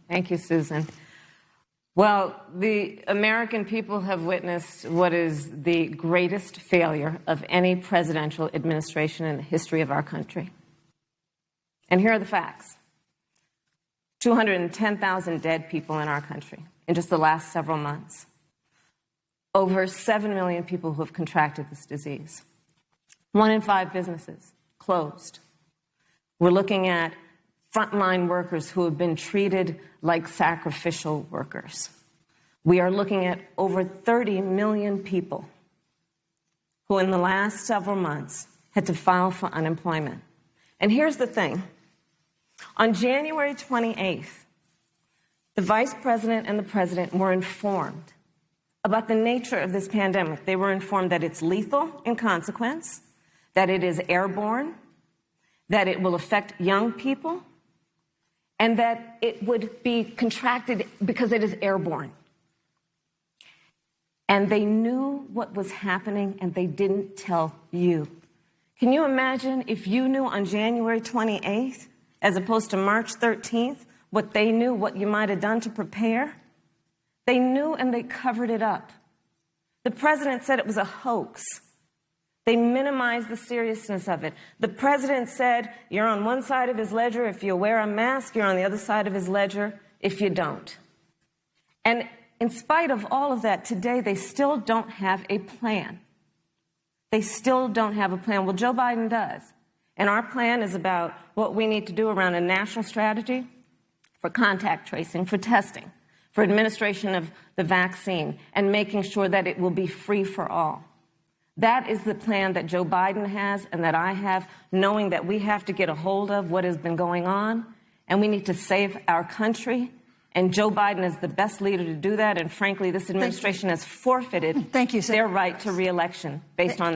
Thank you, Susan. Well, the American people have witnessed what is the greatest failure of any presidential administration in the history of our country. And here are the facts. 210,000 dead people in our country in just the last several months. Over 7 million people who have contracted this disease. 1 in 5 businesses closed. We're looking at frontline workers who have been treated like sacrificial workers. We are looking at over 30 million people who in the last several months had to file for unemployment. And here's the thing. On January 28th, the Vice President and the President were informed about the nature of this pandemic. They were informed that it's lethal in consequence, that it is airborne, that it will affect young people, and that it would be contracted because it is airborne. And they knew what was happening, and they didn't tell you. Can you imagine if you knew on January 28th, as opposed to March 13th, what they knew, what you might have done to prepare? They knew, and they covered it up. The president said it was a hoax. They minimized the seriousness of it. The president said, you're on one side of his ledger if you wear a mask, you're on the other side of his ledger if you don't. And in spite of all of that, today they still don't have a plan. They still don't have a plan. Well, Joe Biden does. And our plan is about what we need to do around a national strategy for contact tracing, for testing, for administration of the vaccine, and making sure that it will be free for all. That is the plan that Joe Biden has and that I have, knowing that we have to get a hold of what has been going on, and we need to save our country. And Joe Biden is the best leader to do that. And frankly, this administration has forfeited their right to reelection based on